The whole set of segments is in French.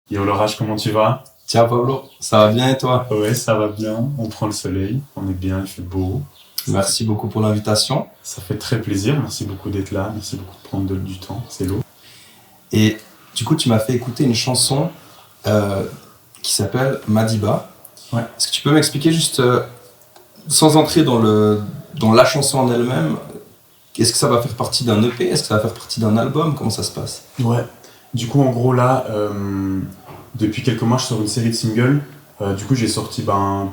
Yo Laurage, comment tu vas? Ciao Pablo, ça va bien et toi? Ouais, ça va bien. On prend le soleil, on est bien, il fait beau. Merci beaucoup pour l'invitation. Ça fait très plaisir. Merci beaucoup d'être là. Merci beaucoup de prendre du temps. C'est lourd. Et du coup, tu m'as fait écouter une chanson euh, qui s'appelle Madiba. Ouais. Est-ce que tu peux m'expliquer juste, sans entrer dans la chanson en elle-même, est-ce que ça va faire partie d'un EP? Est-ce que ça va faire partie d'un album? Comment ça se passe? Ouais. Du coup, en gros, là, depuis quelques mois, je sors une série de singles. Du coup, j'ai sorti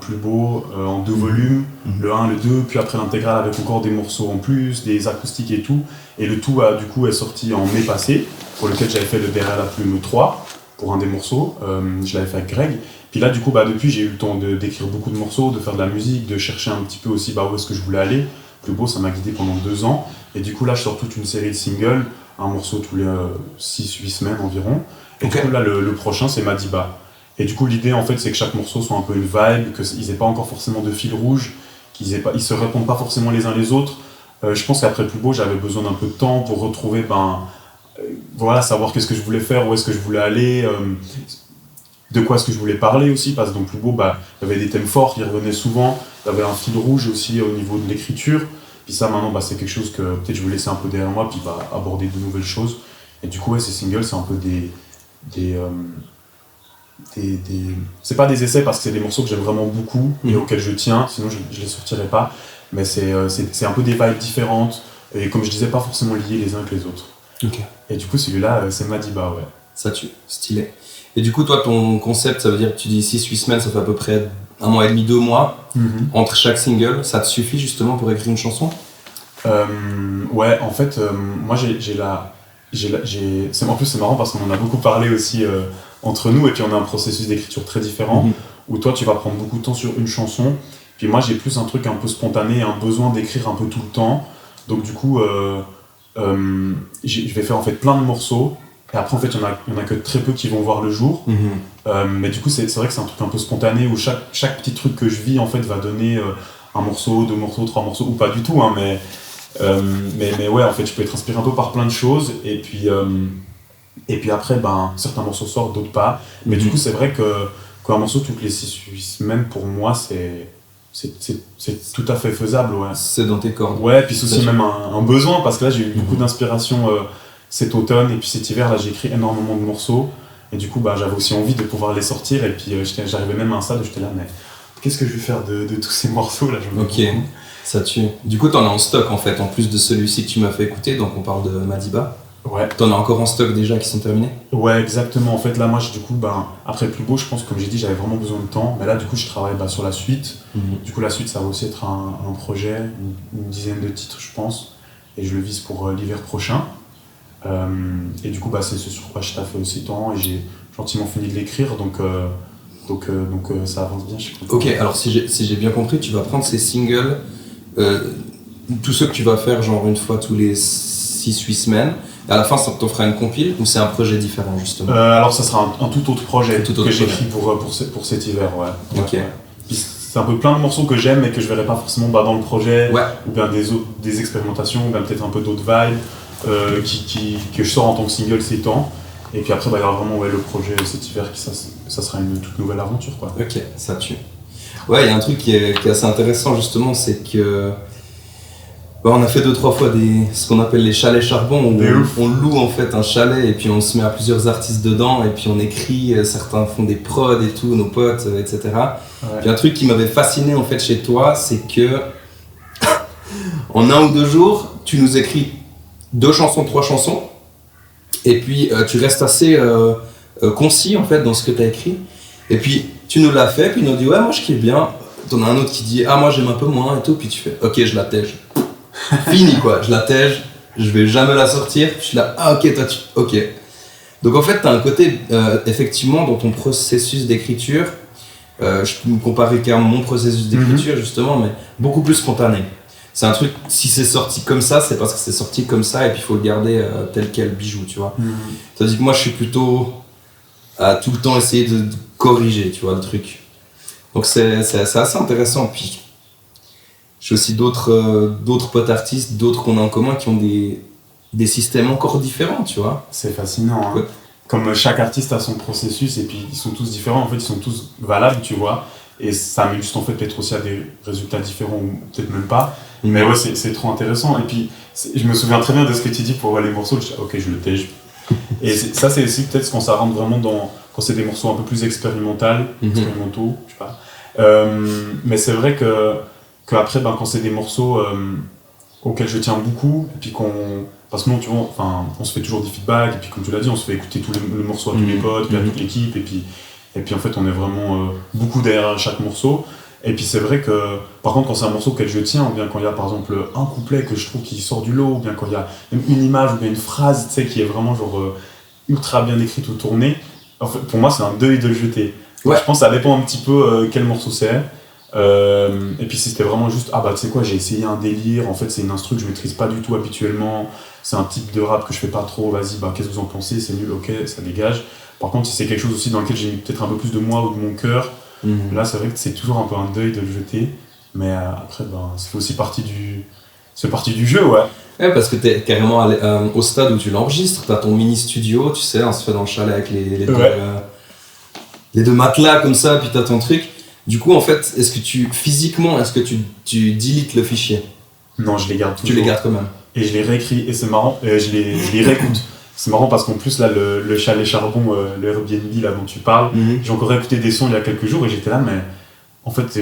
Plus beau en 2 volumes, le 1, le 2, puis après l'intégrale avec encore des morceaux en plus, des acoustiques et tout. Et le tout, du coup, est sorti en mai passé, pour lequel j'avais fait le Derrière la plume 3, pour un des morceaux. Je l'avais fait avec Greg. Puis là, du coup, depuis, j'ai eu le temps d'écrire beaucoup de morceaux, de faire de la musique, de chercher un petit peu aussi où est-ce que je voulais aller. Plus beau, ça m'a guidé pendant 2 ans. Et du coup, là, je sors toute une série de singles, un morceau tous les 6-8 semaines environ. Et Ok. du coup, là, le prochain, c'est Madiba. Et du coup, l'idée, en fait, c'est que chaque morceau soit un peu une vibe, qu'ils n'aient pas encore forcément de fil rouge, ils se répondent pas forcément les uns les autres. Je pense qu'après Plus beau, j'avais besoin d'un peu de temps pour retrouver, voilà, savoir qu'est-ce que je voulais faire, où est-ce que je voulais aller, de quoi est-ce que je voulais parler aussi, parce que dans Plus beau, il y avait des thèmes forts qui revenaient souvent, il y avait un fil rouge aussi au niveau de l'écriture. Puis ça, maintenant, c'est quelque chose que peut-être je veux laisser un peu derrière moi, puis aborder de nouvelles choses. Et du coup, ouais, ces singles, c'est un peu des c'est pas des essais parce que c'est des morceaux que j'aime vraiment beaucoup et auxquels je tiens, sinon je les sortirais pas. Mais c'est un peu des vibes différentes et comme je disais, pas forcément liés les uns avec les autres. Ok. Et du coup, celui-là, c'est Madiba, ouais. Ça tue, stylé. Et du coup, toi, ton concept, ça veut dire que tu dis 6-8 semaines, ça fait à peu près 1 mois et demi, 2 mois entre chaque single. Ça te suffit justement pour écrire une chanson? Ouais, en fait, moi en plus, c'est marrant parce qu'on en a beaucoup parlé aussi entre nous, et puis on a un processus d'écriture très différent, où toi, tu vas prendre beaucoup de temps sur une chanson, puis moi, j'ai plus un truc un peu spontané, un besoin d'écrire un peu tout le temps. Donc du coup, je vais faire en fait plein de morceaux, et après, en fait, il y en a que très peu qui vont voir le jour. Mais du coup, c'est vrai que c'est un truc un peu spontané, où chaque petit truc que je vis, en fait, va donner un morceau, 2 morceaux, 3 morceaux, ou pas du tout, hein, mais ouais, en fait, je peux être inspiré un peu par plein de choses, et puis après, certains morceaux sortent, d'autres pas. Mais du coup, c'est vrai qu'un morceau toutes les 6-8 semaines, pour moi, c'est tout à fait faisable, ouais. C'est dans tes cordes. Ouais, puis c'est aussi même un besoin, parce que là, j'ai eu beaucoup d'inspiration cet automne, et puis cet hiver, là, j'ai écrit énormément de morceaux, et du coup, j'avais aussi envie de pouvoir les sortir, et puis j'arrivais même à un stade où j'étais là, mais qu'est-ce que je vais faire de tous ces morceaux, là, Ok. Ça tue. Du coup, t'en as en stock en fait, en plus de celui-ci que tu m'as fait écouter, donc on parle de Madiba. Ouais. T'en as encore en stock déjà qui sont terminés? Ouais, exactement. En fait, là, moi, du coup, après Plus beau, je pense, comme j'ai dit, j'avais vraiment besoin de temps. Mais là, du coup, je travaille sur la suite. Du coup, la suite, ça va aussi être un projet, une dizaine de titres, je pense. Et je le vise pour l'hiver prochain. Et du coup, c'est ce sur quoi je taffe aussi temps. Et j'ai gentiment fini de l'écrire. Donc ça avance bien, je suis content. Ok, alors si j'ai bien compris, tu vas prendre ces singles, tous ceux que tu vas faire genre une fois tous les 6-8 semaines, et à la fin ça t'en fera une compile ou c'est un projet différent justement? Alors ça sera un tout autre projet que j'écris pour cet hiver, ouais. Ok. Ouais. C'est un peu plein de morceaux que j'aime mais que je verrai pas forcément dans le projet, Ouais. ou bien des expérimentations, ou bien peut-être un peu d'autres vibes que je sors en tant que single ces temps. Et puis après, il y aura vraiment le projet cet hiver, ça sera une toute nouvelle aventure, quoi. Ok, ça tue. Ouais, il y a un truc qui est assez intéressant justement, c'est que on a fait 2-3 fois ce qu'on appelle les chalets charbon, où on loue en fait un chalet et puis on se met à plusieurs artistes dedans et puis on écrit, certains font des prods et tout, nos potes, etc. Ouais. Puis un truc qui m'avait fasciné en fait chez toi, c'est que en 1 ou 2 jours, tu nous écris 2 chansons, 3 chansons, et puis tu restes assez concis en fait dans ce que tu as écrit, et puis tu nous l'as fait, puis il nous dit ouais moi je kiffe bien, t'en as un autre qui dit ah moi j'aime un peu moins et tout, puis tu fais ok je la tège, fini quoi, je la tège, je vais jamais la sortir, puis je suis là ah ok toi tu ok. Donc en fait t'as un côté effectivement dans ton processus d'écriture, je peux me comparer qu'à mon processus d'écriture justement, mais beaucoup plus spontané. C'est un truc, si c'est sorti comme ça, c'est parce que c'est sorti comme ça et puis il faut le garder tel quel bijou, tu vois. C'est-à-dire que moi je suis plutôt à tout le temps essayer de corriger, tu vois, le truc. Donc c'est assez intéressant. Puis j'ai aussi d'autres potes artistes, d'autres qu'on a en commun qui ont des systèmes encore différents, tu vois. C'est fascinant, hein. comme chaque artiste a son processus et puis ils sont tous différents, en fait ils sont tous valables, tu vois. Et ça amène juste en fait peut-être aussi à des résultats différents ou peut-être même pas. Mais ouais, c'est trop intéressant. Et puis je me souviens très bien de ce que tu dis pour les morceaux. Je dis, ok, je le tège. Et ça, c'est aussi peut-être quand ça rentre vraiment dans. Quand c'est des morceaux un peu plus expérimentaux, je sais pas. Mais c'est vrai qu'après, quand c'est des morceaux auxquels je tiens beaucoup, et puis parce que nous, tu vois, on se fait toujours des feedbacks, et puis comme tu l'as dit, on se fait écouter tous les morceaux à tous les potes, puis à toute l'équipe, et puis en fait, on est vraiment beaucoup derrière chaque morceau. Et puis c'est vrai que, par contre, quand c'est un morceau auquel je tiens, ou bien quand il y a par exemple un couplet que je trouve qui sort du lot, ou bien quand il y a une image, ou bien une phrase, tu sais, qui est vraiment genre ultra bien écrite ou tournée, en fait, pour moi, c'est un deuil de le jeter. Ouais. Je pense que ça dépend un petit peu quel morceau c'est. Et puis si c'était vraiment juste, ah bah tu sais quoi, j'ai essayé un délire, en fait c'est une instru que je maîtrise pas du tout habituellement, c'est un type de rap que je fais pas trop, vas-y, bah qu'est-ce que vous en pensez, c'est nul, ok, ça dégage. Par contre, si c'est quelque chose aussi dans lequel j'ai mis peut-être un peu plus de moi ou de mon cœur, là c'est vrai que c'est toujours un peu un deuil de le jeter, mais après, ça fait aussi partie du jeu, ouais. Ouais, parce que t'es carrément au stade où tu l'enregistres, t'as ton mini studio, tu sais, on se fait dans le chalet avec les deux matelas comme ça, puis t'as ton truc. Du coup, en fait, est-ce que tu deletes le fichier? Non, je les garde toujours. Tu les gardes quand même. Et je les réécris, et c'est marrant, je les réécoute. C'est marrant parce qu'en plus, là, le chalet charbon, le Airbnb là, dont tu parles, j'ai encore écouté des sons il y a quelques jours et j'étais là, mais en fait,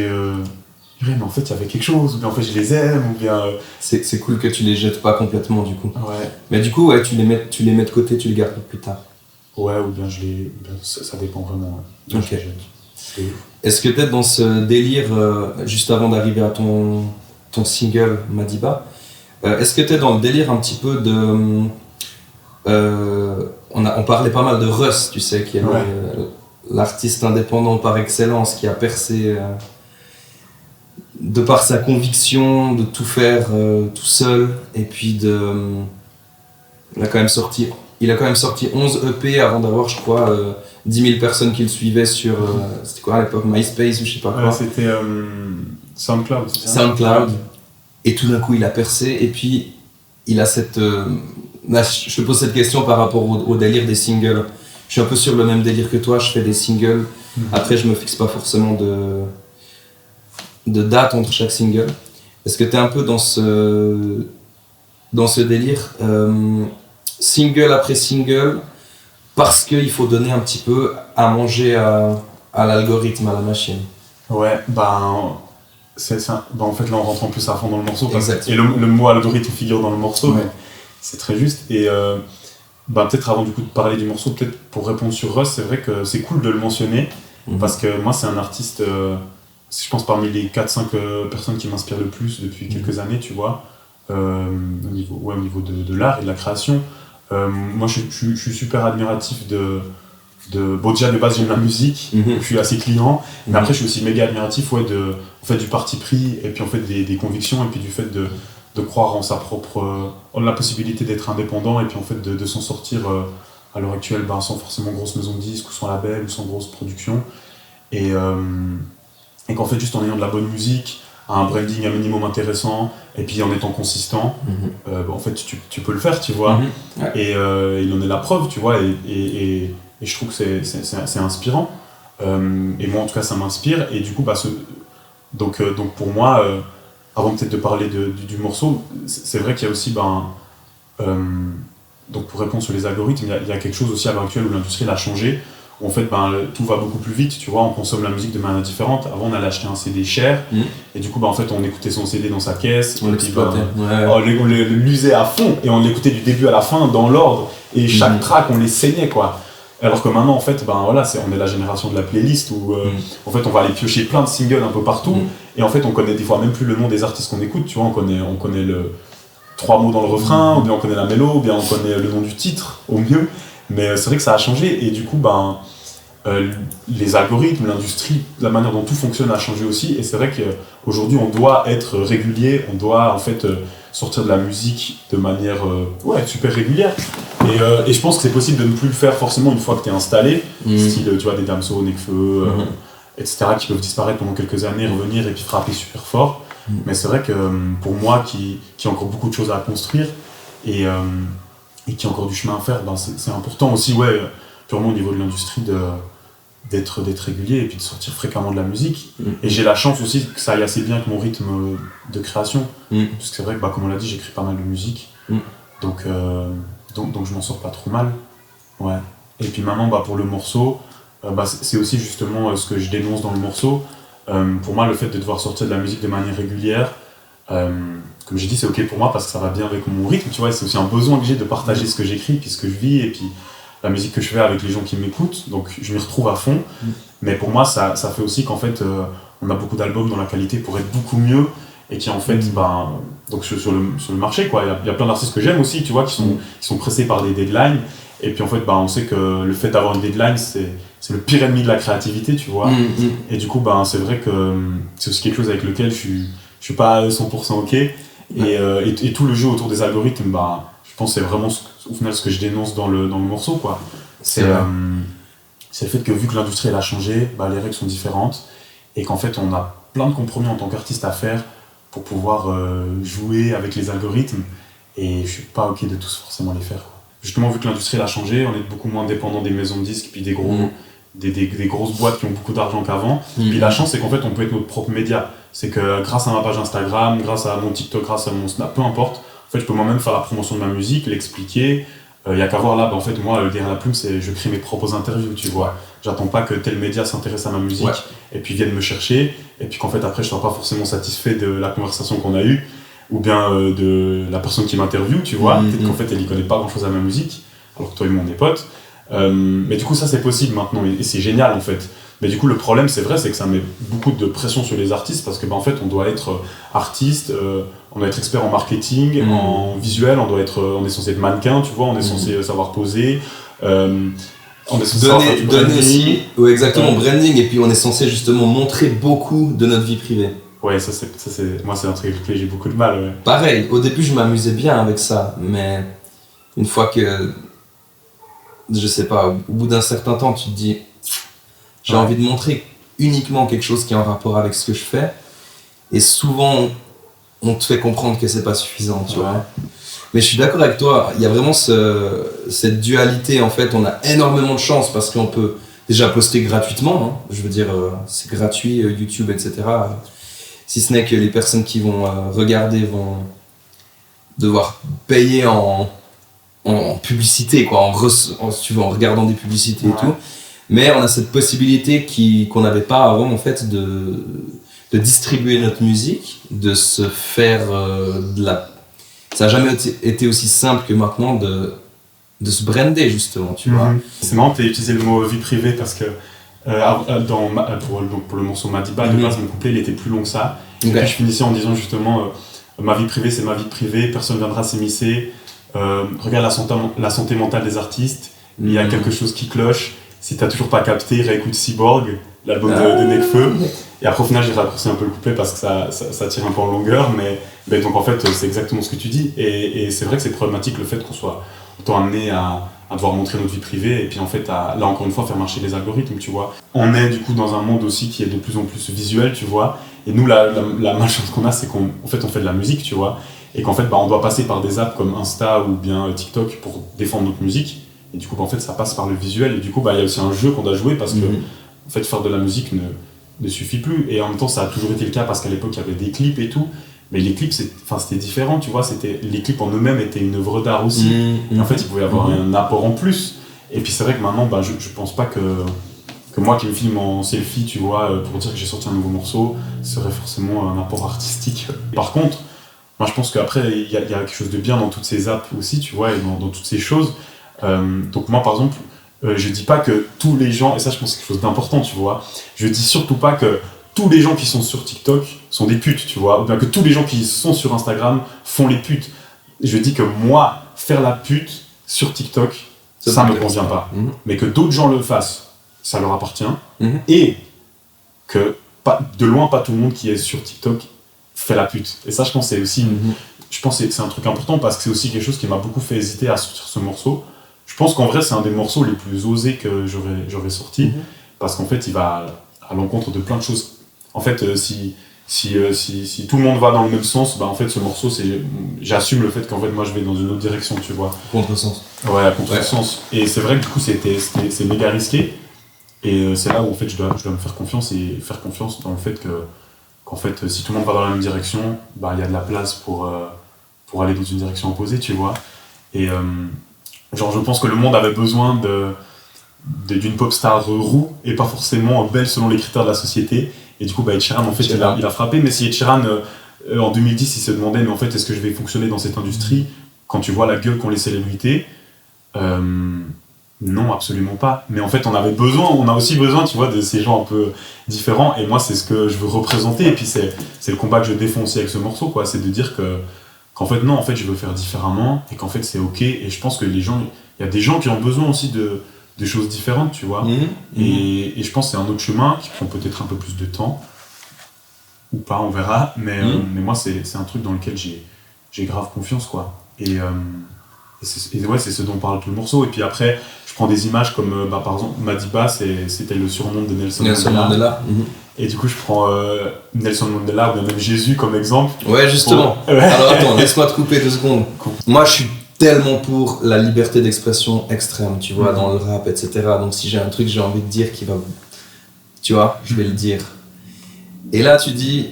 mais en fait, il y avait quelque chose, ou bien en fait, je les aime, ou bien. C'est cool que tu les jettes pas complètement, du coup. Ouais. Mais du coup, ouais, tu les mets de côté, tu les gardes pour plus tard. Ouais, ou bien ça dépend vraiment. Ouais. Ok. Est-ce que t'es dans ce délire, juste avant d'arriver à ton single Madiba, est-ce que t'es dans le délire un petit peu de... on parlait pas mal de Russ, tu sais, qui est l'artiste indépendant par excellence, qui a percé de par sa conviction de tout faire tout seul, et puis il a quand même sorti 11 EP avant d'avoir, je crois, 10 000 personnes qui le suivaient sur, c'était quoi à l'époque, MySpace ou je sais pas quoi. C'était SoundCloud, c'est ça ? SoundCloud. Et tout d'un coup, il a percé, et puis il a cette... là, je te pose cette question par rapport au délire des singles. Je suis un peu sur le même délire que toi, je fais des singles. Après, je me fixe pas forcément de date entre chaque single. Est-ce que tu es un peu dans ce délire single après single, parce qu'il faut donner un petit peu à manger à l'algorithme, à la machine? Ouais, c'est ça. En fait, là, on rentre en plus à fond dans le morceau. Exactement. Et le mot algorithme figure dans le morceau, mais c'est très juste. Et peut-être avant du coup de parler du morceau, peut-être pour répondre sur Russ, c'est vrai que c'est cool de le mentionner, parce que moi, c'est un artiste, je pense parmi les 4-5 personnes qui m'inspirent le plus depuis quelques années, tu vois, au niveau de l'art et de la création. Moi, je suis super admiratif bon, déjà de base j'aime la musique, je suis assez client, mais après je suis aussi méga admiratif en fait, du parti pris, et puis en fait des convictions, et puis du fait de croire en sa propre, en la possibilité d'être indépendant, et puis en fait de s'en sortir à l'heure actuelle sans forcément grosse maison de disques ou sans label ou sans grosse production, et qu'en fait juste en ayant de la bonne musique, un branding un minimum intéressant, et puis en étant consistant, en fait tu peux le faire, tu vois. Et il en est la preuve, tu vois, et je trouve que c'est inspirant, et moi en tout cas ça m'inspire, et du coup donc pour moi, avant peut-être de parler du morceau, c'est vrai qu'il y a aussi donc pour répondre sur les algorithmes, il y a quelque chose aussi à l'heure actuelle où l'industrie l'a changé, où en fait tout va beaucoup plus vite, tu vois, on consomme la musique de manière différente. Avant on allait acheter un CD cher, et du coup en fait on écoutait son CD dans sa caisse, on l'exploitait, on l'usait à fond, et on l'écoutait du début à la fin dans l'ordre, et chaque track on les saignait, quoi. Alors que maintenant en fait on est la génération de la playlist où en fait on va aller piocher plein de singles un peu partout, et en fait on connaît des fois même plus le nom des artistes qu'on écoute, tu vois, on connaît le 3 mots dans le refrain, ou bien on connaît la mélo, ou bien on connaît le nom du titre au mieux, mais c'est vrai que ça a changé, et du coup les algorithmes, l'industrie, la manière dont tout fonctionne a changé aussi, et c'est vrai qu'aujourd'hui on doit être régulier, on doit en fait sortir de la musique de manière super régulière, et je pense que c'est possible de ne plus le faire forcément une fois que tu es installé, style tu vois des Damso, Nekfeu, etc., qui peuvent disparaître pendant quelques années, revenir et puis frapper super fort, mais c'est vrai que pour moi qui a encore beaucoup de choses à construire, et qui a encore du chemin à faire, c'est important aussi, purement au niveau de l'industrie d'être régulier et puis de sortir fréquemment de la musique. Et j'ai la chance aussi que ça aille assez bien avec mon rythme de création. Parce que c'est vrai que, comme on l'a dit, j'écris pas mal de musique. Donc je m'en sors pas trop mal. Ouais. Et puis maintenant, pour le morceau, c'est aussi justement ce que je dénonce dans le morceau. Pour moi, le fait de devoir sortir de la musique de manière régulière, comme j'ai dit, c'est ok pour moi parce que ça va bien avec mon rythme, tu vois. C'est aussi un besoin que j'ai de partager ce que j'écris, puis ce que je vis, et puis la musique que je fais avec les gens qui m'écoutent. Donc je m'y retrouve à fond. Mais pour moi, ça fait aussi qu'en fait, on a beaucoup d'albums dont la qualité pourrait être beaucoup mieux, et qui en fait, donc sur le marché, quoi. Il y a plein d'artistes que j'aime aussi, tu vois, qui sont pressés par des deadlines. Et puis en fait, on sait que le fait d'avoir une deadline, c'est le pire ennemi de la créativité, tu vois. Et du coup, c'est vrai que c'est aussi quelque chose avec lequel je suis pas 100% ok. Et tout le jeu autour des algorithmes, je pense que c'est vraiment au final ce que je dénonce dans le morceau, quoi. C'est le fait que vu que l'industrie elle a changé, les règles sont différentes et qu'en fait on a plein de compromis en tant qu'artiste à faire pour pouvoir jouer avec les algorithmes, et je suis pas ok de tous forcément les faire, quoi. Justement, vu que l'industrie elle a changé, on est beaucoup moins dépendant des maisons de disques puis des grosses boîtes qui ont beaucoup d'argent qu'avant. Puis la chance, c'est qu'en fait on peut être notre propre média. C'est que grâce à ma page Instagram, grâce à mon TikTok, grâce à mon Snap, peu importe, en fait je peux moi-même faire la promotion de ma musique, l'expliquer. Il y a qu'à voir là, en fait moi derrière la plume, c'est je crée mes propres interviews, tu vois. J'attends pas que tel média s'intéresse à ma musique et puis vienne me chercher, et puis qu'en fait après je sois pas forcément satisfait de la conversation qu'on a eue, ou bien de la personne qui m'interviewe, tu vois. Peut-être qu'en fait elle y connaît pas grand chose à ma musique, alors que toi et moi on est potes. Mais du coup ça c'est possible maintenant, et c'est génial en fait. Mais du coup le problème c'est vrai, c'est que ça met beaucoup de pression sur les artistes, parce que en fait on doit être artiste, on doit être expert en marketing, en visuel, on est censé être mannequin, tu vois, on est censé savoir poser, on est censé donner aussi, exactement, branding, et puis on est censé justement montrer beaucoup de notre vie privée. Ouais, moi c'est un truc avec lequel j'ai beaucoup de mal. Ouais. Pareil, au début je m'amusais bien avec ça, mais une fois que, je sais pas, au bout d'un certain temps tu te dis, j'ai envie de montrer uniquement quelque chose qui est en rapport avec ce que je fais, et souvent on te fait comprendre que c'est pas suffisant, tu vois. Mais je suis d'accord avec toi, il y a vraiment cette dualité, en fait. On a énormément de chance parce qu'on peut déjà poster gratuitement, hein. Je veux dire, c'est gratuit, YouTube, etc. Si ce n'est que les personnes qui vont regarder vont devoir payer en publicité, quoi, si tu veux, en regardant des publicités et tout. Mais on a cette possibilité qu'on n'avait pas avant, en fait, de distribuer notre musique, de se faire Ça n'a jamais été aussi simple que maintenant de se brander, justement, tu vois. C'est marrant que tu aies utilisé le mot vie privée, parce que pour le morceau Madiba, de base, mon couplet il était plus long que ça. Et puis je finissais en disant justement ma vie privée c'est ma vie privée, personne ne viendra s'immiscer. Regarde la santé mentale des artistes, il y a quelque chose qui cloche. Si t'as toujours pas capté, réécoute Cyborg, l'album de Nekfeu. Et après au final j'ai raccourci un peu le couplet parce que ça tire un peu en longueur, mais donc en fait c'est exactement ce que tu dis, et c'est vrai que c'est problématique le fait qu'on soit autant amené à devoir montrer notre vie privée, et puis en fait là encore une fois faire marcher les algorithmes, tu vois. On est du coup dans un monde aussi qui est de plus en plus visuel, tu vois, et nous la malchance qu'on a, c'est qu'on fait de la musique, tu vois, et qu'en fait on doit passer par des apps comme Insta ou bien TikTok pour défendre notre musique, et du coup en fait ça passe par le visuel, et du coup il y a aussi un jeu qu'on doit jouer, parce que en fait faire de la musique ne suffit plus, et en même temps ça a toujours été le cas parce qu'à l'époque il y avait des clips et tout, mais les clips c'était différent, tu vois, les clips en eux-mêmes étaient une œuvre d'art aussi, et en fait il pouvait y avoir un apport en plus, et puis c'est vrai que maintenant je pense pas que moi qui me filme en selfie, tu vois, pour dire que j'ai sorti un nouveau morceau, serait forcément un apport artistique. Par contre, moi je pense qu'après il y a quelque chose de bien dans toutes ces apps aussi, tu vois, et dans toutes ces choses. Donc moi par exemple, je dis pas que tous les gens, et ça je pense que c'est quelque chose d'important, tu vois, je dis surtout pas que tous les gens qui sont sur TikTok sont des putes, tu vois, ou bien que tous les gens qui sont sur Instagram font les putes. Je dis que moi, faire la pute sur TikTok, ça me convient pas. Mais que d'autres gens le fassent, ça leur appartient, et que de loin pas tout le monde qui est sur TikTok fait la pute. Et ça je pense que c'est aussi je pense que c'est un truc important, parce que c'est aussi quelque chose qui m'a beaucoup fait hésiter à sortir ce morceau. Je pense qu'en vrai c'est un des morceaux les plus osés que j'aurais sorti, parce qu'en fait il va à l'encontre de plein de choses. En fait si si tout le monde va dans le même sens, bah en fait ce morceau j'assume le fait qu'en fait moi je vais dans une autre direction, tu vois. Contresens. Ouais, à contresens. Et c'est vrai que du coup c'est méga risqué. Et c'est là où en fait je dois me faire confiance et faire confiance dans le fait qu'en fait si tout le monde va dans la même direction, bah il y a de la place pour aller dans une direction opposée, tu vois. Et genre je pense que le monde avait besoin d'une pop star roux et pas forcément belle selon les critères de la société. Et du coup, Ed Sheeran, en fait, il a frappé. Mais si Ed Sheeran, en 2010, il se demandait, mais en fait, est-ce que je vais fonctionner dans cette industrie quand tu vois la gueule qu'ont les célébrités, non, absolument pas. Mais en fait, on a aussi besoin, tu vois, de ces gens un peu différents. Et moi, c'est ce que je veux représenter. Et puis, c'est le combat que je défends aussi avec ce morceau, quoi. C'est de dire qu'en fait, non, en fait, je veux faire différemment et qu'en fait, c'est OK. Et je pense que il y a des gens qui ont besoin aussi de choses différentes, tu vois. Et je pense que c'est un autre chemin qui prend peut-être un peu plus de temps. Ou pas, on verra. Mais moi, c'est un truc dans lequel j'ai grave confiance, quoi. Et ouais, c'est ce dont parle tout le morceau. Et puis après, je prends des images comme, par exemple, Madiba, c'était le surnom de Nelson Mandela. Et du coup, je prends Nelson Mandela ou même Jésus comme exemple. Ouais, justement. Alors attends, laisse-moi te couper 2 secondes. Moi, je suis tellement pour la liberté d'expression extrême, tu vois, dans le rap, etc. Donc si j'ai un truc, j'ai envie de dire qui va... Tu vois, je vais le dire. Et là, tu dis...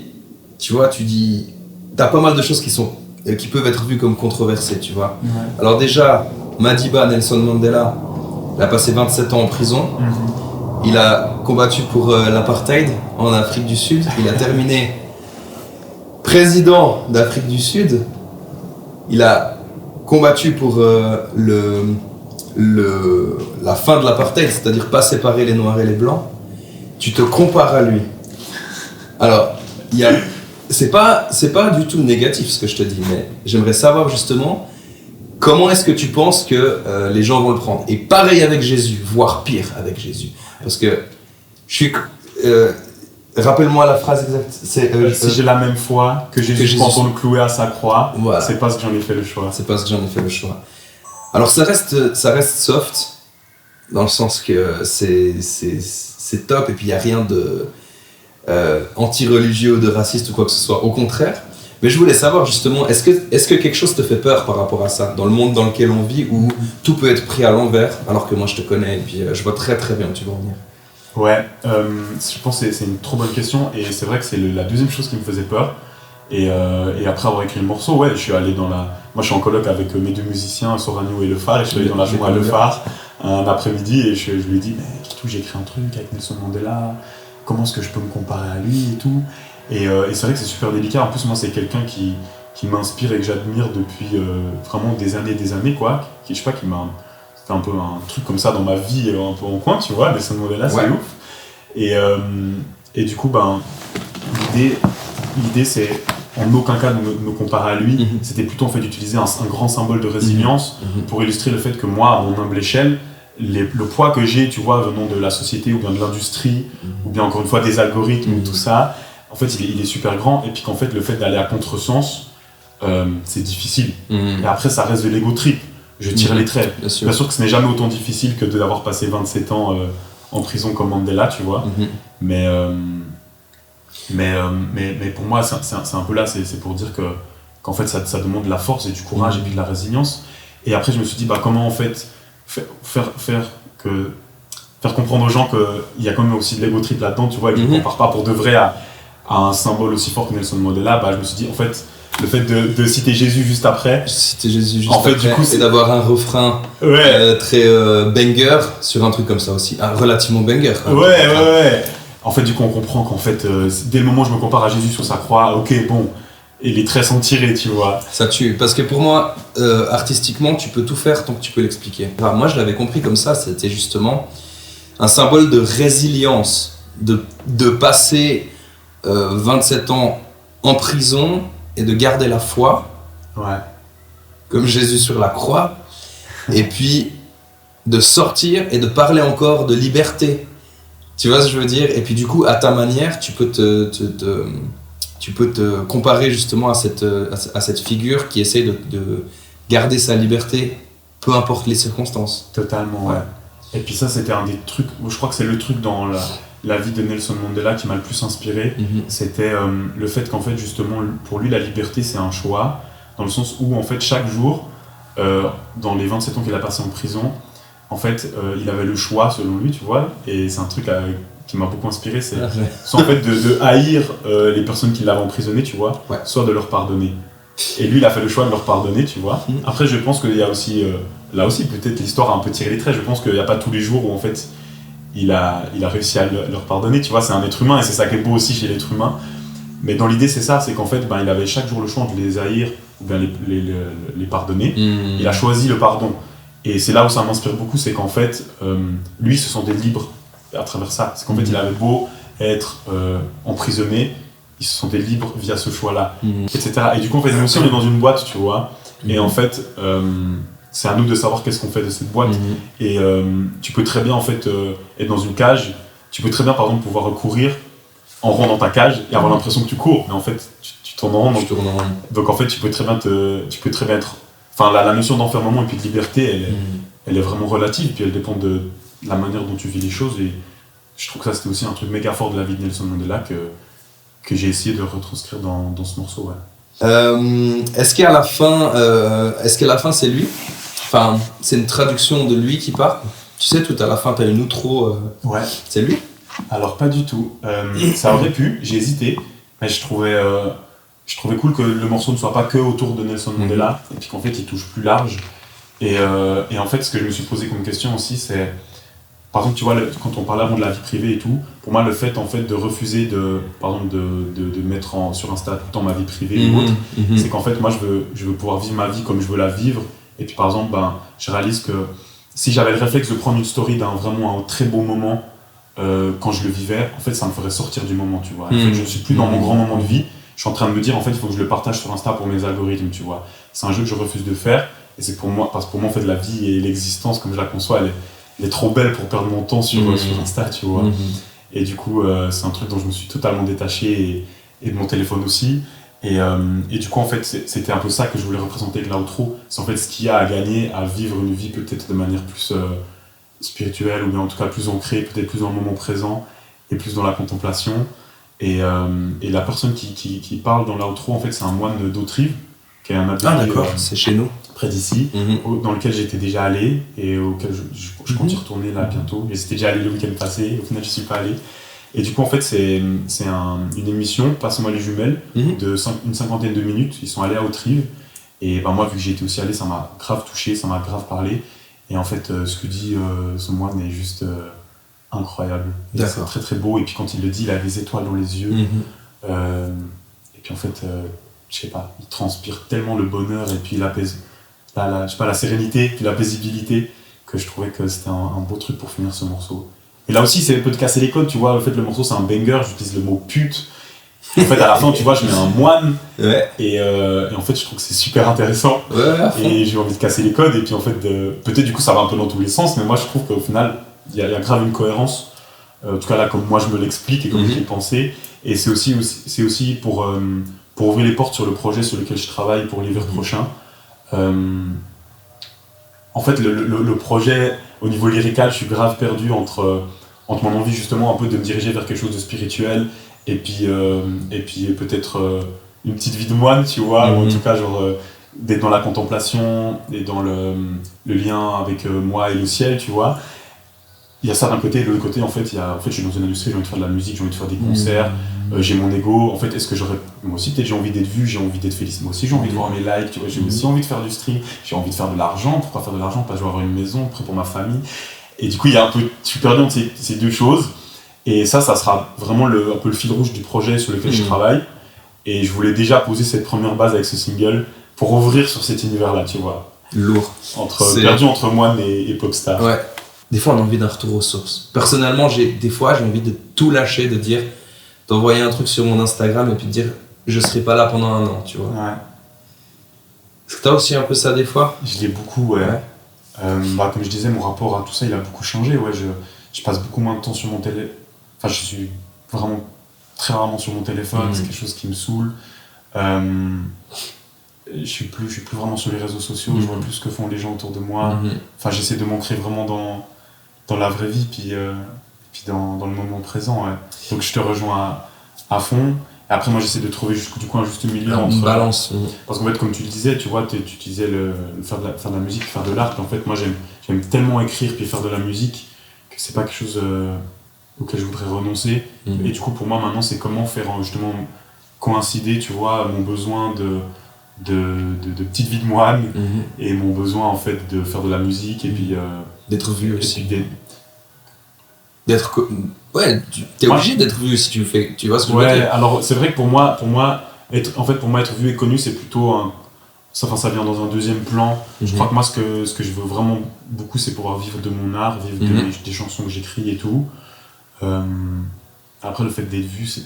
T'as pas mal de choses qui peuvent être vues comme controversées, tu vois. Ouais. Alors déjà, Madiba Nelson Mandela, il a passé 27 ans en prison. Il a combattu pour l'apartheid en Afrique du Sud. Il a terminé président d'Afrique du Sud. Il a combattu pour la fin de l'apartheid, c'est-à-dire pas séparer les noirs et les blancs. Tu te compares à lui. Alors, c'est pas du tout négatif ce que je te dis, mais j'aimerais savoir justement comment est-ce que tu penses que les gens vont le prendre. Et pareil avec Jésus, voire pire avec Jésus. Parce que rappelle-moi la phrase exacte. Si j'ai la même foi que Jésus quand on le clouait à sa croix, voilà. C'est parce que j'en ai fait le choix. C'est parce que j'en ai fait le choix. Alors ça reste soft, dans le sens que c'est top, et puis il n'y a rien de anti-religieux ou de raciste ou quoi que ce soit, au contraire. Mais je voulais savoir justement, est-ce que quelque chose te fait peur par rapport à ça, dans le monde dans lequel on vit, où tout peut être pris à l'envers, alors que moi je te connais, et puis je vois très très bien où tu vas en venir. Ouais, je pense que c'est une trop bonne question, et c'est vrai que c'est la deuxième chose qui me faisait peur. Et après avoir écrit le morceau, ouais, je suis allé moi je suis en coloc avec mes 2 musiciens, Soragno et Le Phare, et je suis allé dans la journée à Le Phare un après-midi, et je lui ai dit, mais Kitou, j'ai écrit un truc avec Nelson Mandela, comment est-ce que je peux me comparer à lui et tout. Et c'est vrai que c'est super délicat. En plus, moi, c'est quelqu'un qui m'inspire et que j'admire depuis vraiment des années, quoi. Je sais pas, c'était un peu un truc comme ça dans ma vie, un peu en coin, tu vois. Nelson Mandela, c'est ouf. Et du coup, l'idée, c'est en aucun cas de me comparer à lui. C'était plutôt en fait d'utiliser un grand symbole de résilience pour illustrer le fait que moi, à mon humble échelle, le poids que j'ai, tu vois, venant de la société ou bien de l'industrie, ou bien encore une fois des algorithmes ou tout ça, en fait, il est super grand. Et puis qu'en fait, le fait d'aller à contresens, c'est difficile. Et après, ça reste de l'ego trip. Je tire les traits. Bien sûr que ce n'est jamais autant difficile que d'avoir passé 27 ans en prison comme Mandela, tu vois. Mais pour moi, c'est un peu là, c'est pour dire qu'en fait, ça demande de la force et du courage et puis de la résilience. Et après, je me suis dit, comment en fait faire comprendre aux gens qu'il y a quand même aussi de l'ego trip là-dedans, tu vois, et qu'ils ne comparent pas pour de vrai à un symbole aussi fort que Nelson Mandela. Je me suis dit, en fait, le fait de citer Jésus juste après, du coup, c'est d'avoir un refrain très banger sur un truc comme ça aussi, relativement banger. Ouais. En fait, du coup, on comprend qu'en fait, dès le moment où je me compare à Jésus sur sa croix, ok, bon, et les traits sont tirés, tu vois. Ça tue, parce que pour moi, artistiquement, tu peux tout faire tant que tu peux l'expliquer. Enfin, moi, je l'avais compris comme ça, c'était justement un symbole de résilience, de passer 27 ans en prison et de garder la foi, comme Jésus sur la croix, et puis de sortir et de parler encore de liberté. Tu vois ce que je veux dire? Et puis du coup, à ta manière, tu peux te comparer justement à cette figure qui essaie de garder sa liberté, peu importe les circonstances. Totalement, ouais. Et puis ça, c'était un des trucs, je crois que c'est le truc dans la vie de Nelson Mandela qui m'a le plus inspiré, c'était le fait qu'en fait, justement, pour lui, la liberté, c'est un choix, dans le sens où, en fait, chaque jour, dans les 27 ans qu'il a passé en prison, en fait, il avait le choix, selon lui, tu vois, et c'est un truc qui m'a beaucoup inspiré, c'est soit en fait de haïr les personnes qui l'avaient emprisonné, tu vois, soit de leur pardonner. Et lui, il a fait le choix de leur pardonner, tu vois. Après, je pense qu'il y a aussi, là aussi, peut-être l'histoire a un peu tiré les traits. Je pense qu'il n'y a pas tous les jours où, en fait, il a réussi à leur pardonner, tu vois. C'est un être humain et c'est ça qui est beau aussi chez l'être humain. Mais dans l'idée, c'est ça, c'est qu'en fait, il avait chaque jour le choix de les haïr ou bien les pardonner. Il a choisi le pardon. Et c'est là où ça m'inspire beaucoup, c'est qu'en fait, lui, il se sentait libre à travers ça. C'est qu'en fait, il avait beau être emprisonné, il se sentait libre via ce choix-là, etc. Et du coup, en fait, nous aussi, on est dans une boîte, tu vois. Et en fait, c'est à nous de savoir qu'est-ce qu'on fait de cette boîte. Et tu peux très bien, en fait, être dans une cage. Tu peux très bien, par exemple, pouvoir courir en rond dans ta cage et avoir l'impression que tu cours. Mais en fait, tu tournes en rond. Donc, en fait, tu peux très bien être... Enfin, la notion d'enfermement et puis de liberté, elle est vraiment relative. Puis elle dépend de la manière dont tu vis les choses. Et je trouve que ça, c'était aussi un truc méga fort de la vie de Nelson Mandela que j'ai essayé de retranscrire dans ce morceau, ouais. Est-ce qu'à la fin, c'est lui? Enfin, c'est une traduction de lui qui part. Tu sais, tout à la fin, t'as une outro. Ouais. C'est lui? Alors, pas du tout. Ça aurait pu, j'ai hésité, mais je trouvais cool que le morceau ne soit pas que autour de Nelson Mandela, et puis qu'en fait, il touche plus large. Et en fait, ce que je me suis posé comme question aussi, c'est... Par exemple, tu vois, quand on parlait avant de la vie privée et tout, pour moi, le fait, en fait, de refuser par exemple, de mettre sur Insta tout le temps ma vie privée ou autre, c'est qu'en fait, moi, je veux pouvoir vivre ma vie comme je veux la vivre. Et puis, par exemple, je réalise que si j'avais le réflexe de prendre une story vraiment un très beau moment, quand je le vivais, en fait, ça me ferait sortir du moment, tu vois. En fait, je ne suis plus dans mon grand moment de vie. Je suis en train de me dire, en fait, il faut que je le partage sur Insta pour mes algorithmes, tu vois. C'est un jeu que je refuse de faire. Et c'est parce que pour moi, en fait, la vie et l'existence, comme je la conçois, elle est trop belle pour perdre mon temps sur Insta, tu vois. Et du coup, c'est un truc dont je me suis totalement détaché et de mon téléphone aussi. Et du coup, en fait, c'était un peu ça que je voulais représenter avec l'outro. C'est en fait ce qu'il y a à gagner à vivre une vie peut-être de manière plus spirituelle, ou bien en tout cas plus ancrée, peut-être plus dans le moment présent et plus dans la contemplation. Et la personne qui parle dans l'outro, en fait, c'est un moine d'Autrive, qui est un abbé. Ah d'accord, c'est chez nous. Près d'ici, dans lequel j'étais déjà allé et auquel je compte y retourner là bientôt. J'étais déjà allé le week-end passé, au final je suis pas allé. Et du coup, en fait, c'est une émission, Passe-moi les jumelles, de une cinquantaine de minutes. Ils sont allés à Autrive. Et moi, vu que j'ai été aussi allé, ça m'a grave touché, ça m'a grave parlé. Et en fait, ce que dit ce moine est juste incroyable. Et c'est très très beau. Et puis quand il le dit, il a des étoiles dans les yeux. Et puis en fait, je sais pas, il transpire tellement le bonheur et puis la sérénité, puis la paisibilité, que je trouvais que c'était un beau truc pour finir ce morceau. Et là aussi, c'est un peu de casser les codes, tu vois. En fait, le morceau, c'est un banger, j'utilise le mot pute. En fait, à la fin, tu vois, je mets un moine. Et en fait, je trouve que c'est super intéressant. Et j'ai envie de casser les codes. Et puis, en fait, peut-être du coup, ça va un peu dans tous les sens, mais moi, je trouve qu'au final, il y a grave une cohérence. En tout cas, là, comme moi, je me l'explique et comme j'ai pensé. Et c'est aussi pour ouvrir les portes sur le projet sur lequel je travaille pour l'hiver prochain. En fait, le projet, au niveau lyrical, je suis grave perdu entre mon envie justement un peu de me diriger vers quelque chose de spirituel et puis peut-être une petite vie de moine, tu vois, ou en tout cas genre d'être dans la contemplation et dans le lien avec moi et le ciel, tu vois. Il y a ça d'un côté, et de l'autre côté, en fait, je suis dans une industrie, j'ai envie de faire de la musique, j'ai envie de faire des concerts, j'ai mon ego. En fait, est-ce que moi aussi, peut-être j'ai envie d'être vu, j'ai envie d'être félicité, moi aussi j'ai envie de voir mes likes, tu vois, j'ai aussi envie de faire du stream, j'ai envie de faire de l'argent. Pourquoi faire de l'argent? Parce que je veux avoir une maison, prêt pour ma famille. Et du coup, je suis perdu entre ces deux choses. Et ça sera vraiment un peu le fil rouge du projet sur lequel je travaille. Et je voulais déjà poser cette première base avec ce single pour ouvrir sur cet univers-là, tu vois. Lourd. Perdu entre moine et popstar. Ouais. Des fois, on a envie d'un retour aux sources. Personnellement, j'ai envie de tout lâcher, d'envoyer un truc sur mon Instagram et puis de dire je serai pas là pendant 1 an, tu vois. Ouais. Est-ce que t'as aussi un peu ça des fois? Je l'ai beaucoup, ouais. Comme je disais, mon rapport à tout ça, il a beaucoup changé. Ouais, je passe beaucoup moins de temps sur mon téléphone. Enfin, je suis vraiment très rarement sur mon téléphone. C'est quelque chose qui me saoule. Je suis plus vraiment sur les réseaux sociaux. Je vois plus ce que font les gens autour de moi. Enfin, j'essaie de m'ancrer vraiment dans la vraie vie. Puis puis dans le moment présent. Ouais. Donc je te rejoins à fond. Et après, moi, j'essaie de trouver du coup un juste milieu entre... Une balance. Parce qu'en fait, comme tu le disais, tu vois, tu disais faire de la musique, faire de l'art. Puis en fait, moi, j'aime tellement écrire puis faire de la musique que c'est pas quelque chose auquel je voudrais renoncer. Et du coup, pour moi, maintenant, c'est comment faire justement coïncider, tu vois, mon besoin de petite vie de moine et mon besoin, en fait, de faire de la musique et puis... d'être vu aussi. Puis Ouais, t'es obligé d'être vu si tu fais, tu vois ce que je veux dire. Alors c'est vrai que pour moi être vu et connu, c'est plutôt ça vient dans un deuxième plan. Je crois que moi, ce que je veux vraiment beaucoup, c'est pouvoir vivre de mon art, vivre des chansons que j'écris et tout. Après, le fait d'être vu, c'est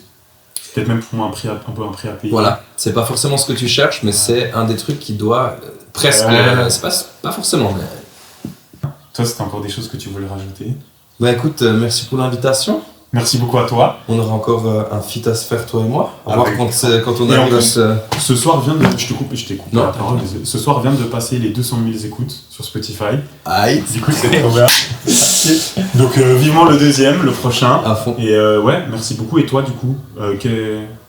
peut-être même pour moi un peu un prix à payer. Voilà, c'est pas forcément ce que tu cherches, mais c'est un des trucs qui doit presque... c'est pas forcément, mais... Toi, c'était encore des choses que tu voulais rajouter? Bah écoute, merci pour l'invitation. Merci beaucoup à toi. On aura encore un feat à se faire, toi et moi. Ah, voir quand on arrive à se... Ce soir vient de... Je t'ai coupé la parole. Ce soir vient de passer les 200 000 écoutes sur Spotify. Aïe. Du coup, c'est trop bien. Donc, vivement le deuxième, le prochain. À fond. Et ouais, merci beaucoup. Et toi, du coup,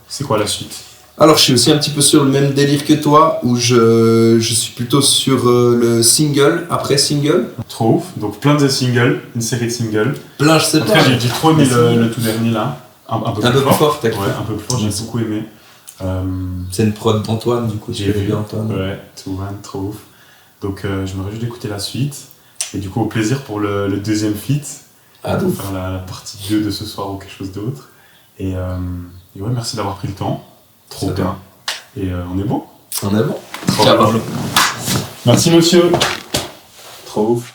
c'est quoi la suite? Alors, je suis aussi un petit peu sur le même délire que toi, où je suis plutôt sur le single, après single. Trop ouf. Donc, plein de singles, une série de singles. Plein, je sais pas. Après, j'ai trop aimé le tout dernier, là. Un peu plus fort. Ouais, un peu plus fort, j'ai beaucoup aimé. C'est une prod d'Antoine, du coup, tu connais bien Antoine. Ouais, trop ouf. Donc, je me réjouis d'écouter la suite. Et du coup, au plaisir pour le deuxième feat. Pour faire la partie 2 de ce soir ou quelque chose d'autre. Et ouais, merci d'avoir pris le temps. Trop bien. Et on est bon. On est bon. Ciao, Pablo. Merci, monsieur. Trop ouf.